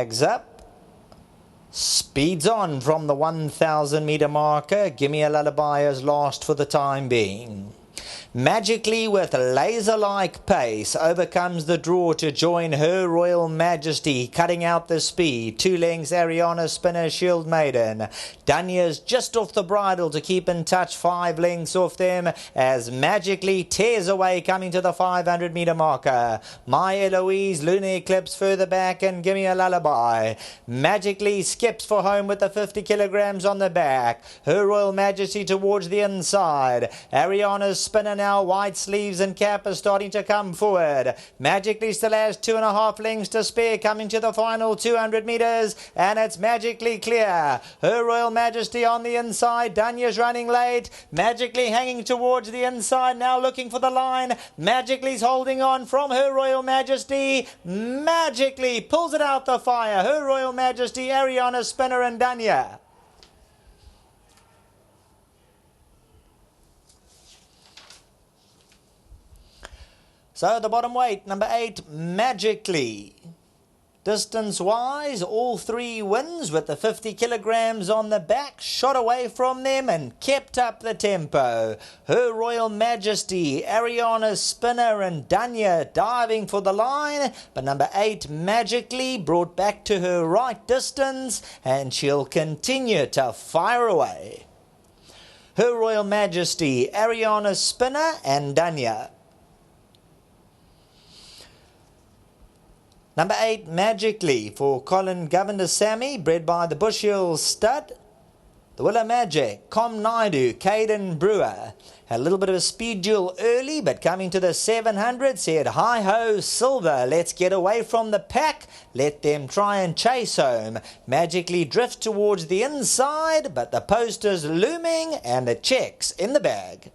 Flags up. Speeds on from the 1,000 metre marker. Gimme a Lullaby is last for the time being. Magically, with laser-like pace, overcomes the draw to join Her Royal Majesty, cutting out the speed. 2 lengths, Ariana Spinner, Shield Maiden. Danya's just off the bridle to keep in touch, 5 lengths off them, as Magically tears away, coming to the 500 metre marker. My Eloise, Lunar Eclipse further back, and Gimme a Lullaby. Magically skips for home with the 50 kilograms on the back. Her Royal Majesty towards the inside. Ariana's Spinner now, white sleeves and cap are starting to come forward. Magically still has 2.5 lengths to spare, coming to the final 200 metres, and it's Magically clear. Her Royal Majesty on the inside. Danya's running late. Magically hanging towards the inside, now looking for the line. Magically's holding on from Her Royal Majesty. Magically pulls it out the fire. Her Royal Majesty, Ariana Spinner and Danya. So the bottom weight, number 8, Magically. Distance-wise, all 3 wins with the 50 kilograms on the back, shot away from them and kept up the tempo. Her Royal Majesty, Ariana Spinner and Danya diving for the line, but number 8, Magically, brought back to her right distance, and she'll continue to fire away. Her Royal Majesty, Ariana Spinner and Danya. Number 8, Magically, for Colin Govender-Sammy, bred by the Bush Hill Stud. The Willow Magic, Com Naidu, Caden Brewer. Had a little bit of a speed duel early, but coming to the 700, said, hi-ho, Silver, let's get away from the pack. Let them try and chase home. Magically drifts towards the inside, but the poster's looming and the check's in the bag.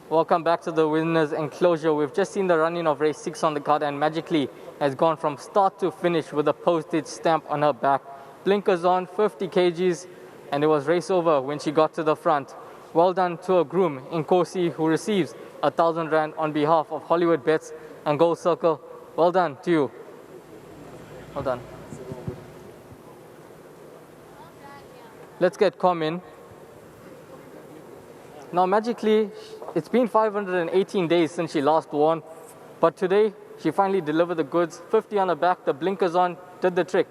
Welcome back to the winners enclosure. We've just seen the running of race 6 on the card, and Magically has gone from start to finish with a postage stamp on her back. Blinkers on, 50 kgs, and it was race over when she got to the front. Well done to her groom, Nkosi, who receives 1,000 Rand on behalf of Hollywoodbets and Gold Circle. Well done to you. Well done. Let's get Com in. Now Magically, it's been 518 days since she last won, but today she finally delivered the goods. 50 on her back, the blinkers on, did the trick.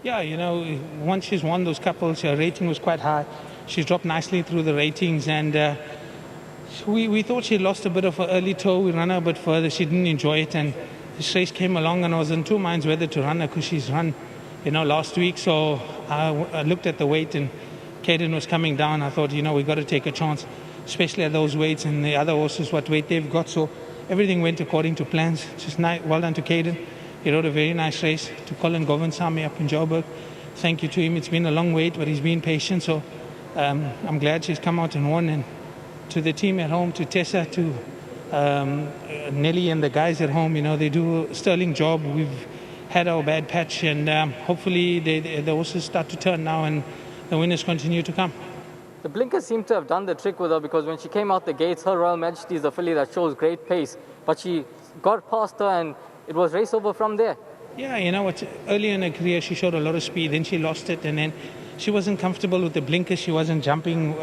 Yeah, you know, once she's won those couples, her rating was quite high. She's dropped nicely through the ratings, and we thought she lost a bit of her early toe. We ran her a bit further. She didn't enjoy it, and this race came along, and I was in 2 minds whether to run her because she's run, you know, last week. So I looked at the weight, and Caden was coming down. I thought, you know, we got to take a chance, especially at those weights, and the other horses, what weight they've got. So everything went according to plans. Just nice. Well done to Caden. He rode a very nice race. To Colin Govender-Sammy up in Joburg, thank you to him. It's been a long wait, but he's been patient. So I'm glad she's come out and won. And to the team at home, to Tessa, to Nelly and the guys at home, you know, they do a sterling job. We've had our bad patch, and hopefully the horses start to turn now, and the winners continue to come. The blinkers seem to have done the trick with her, because when she came out the gates, Her Royal Majesty is a filly that shows great pace, but she got past her and it was race over from there. Yeah, you know what, early in her career she showed a lot of speed, then she lost it, and then she wasn't comfortable with the blinkers. She wasn't jumping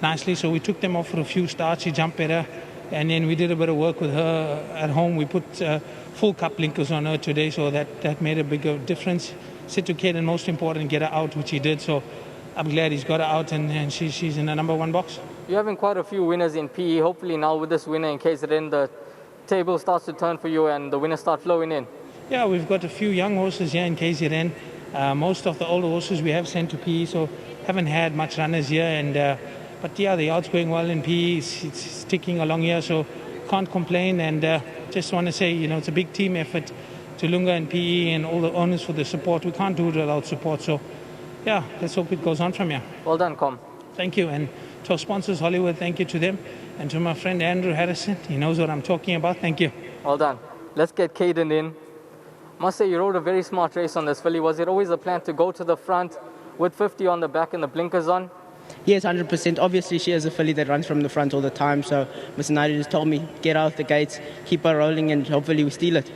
nicely, so we took them off for a few starts. She jumped better, and then we did a bit of work with her at home. We put full cup blinkers on her today, so that made a bigger difference. Said to Caden, most important, get her out, which he did. So I'm glad he's got her out, and she's in the number 1 box. You're having quite a few winners in PE. Hopefully now with this winner, in case then the table starts to turn for you and the winners start flowing in. Yeah, we've got a few young horses here in KZN. Most of the older horses we have sent to PE, so haven't had much runners here. But yeah, the odds going well in PE. It's ticking along here, so can't complain. And just want to say, you know, it's a big team effort to Lunga and PE and all the owners for the support. We can't do it without support. So yeah, let's hope it goes on from here. Well done, Com. Thank you, and To our sponsors, Hollywood, thank you to them. And to my friend Andrew Harrison, he knows what I'm talking about. Thank you. Well done. Let's get Caden in. Must say you rode a very smart race on this filly. Was it always a plan to go to the front with 50 on the back and the blinkers on? Yes, 100%. Obviously, she is a filly that runs from the front all the time. So Mr. Naidu just told me, get out the gates, keep her rolling, and hopefully we steal it.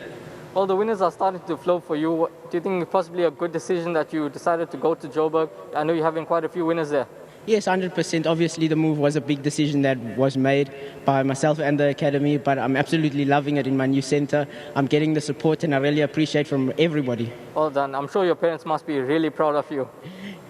Well, the winners are starting to flow for you. Do you think it's possibly a good decision that you decided to go to Joburg? I know you're having quite a few winners there. Yes, 100%. Obviously, the move was a big decision that was made by myself and the academy, but I'm absolutely loving it in my new centre. I'm getting the support, and I really appreciate from everybody. Well done. I'm sure your parents must be really proud of you.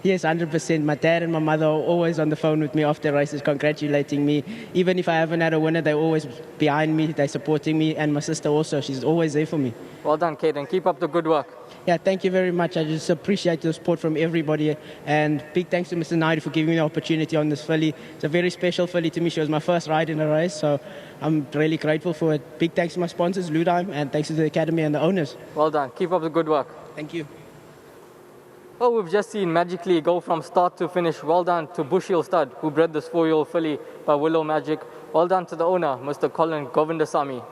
Yes, 100%. My dad and my mother are always on the phone with me after races, congratulating me. Even if I haven't had a winner, they're always behind me, they're supporting me, and my sister also. She's always there for me. Well done, Caden. Keep up the good work. Yeah, thank you very much. I just appreciate the support from everybody. And big thanks to Mr. Naidu for giving me the opportunity on this filly. It's a very special filly to me. She was my first ride in a race, so I'm really grateful for it. Big thanks to my sponsors, Ludheim, and thanks to the academy and the owners. Well done. Keep up the good work. Thank you. Well, we've just seen Magically go from start to finish. Well done to Bushiel Stud, who bred this 4-year-old filly by Willow Magic. Well done to the owner, Mr. Colin Govindasamy.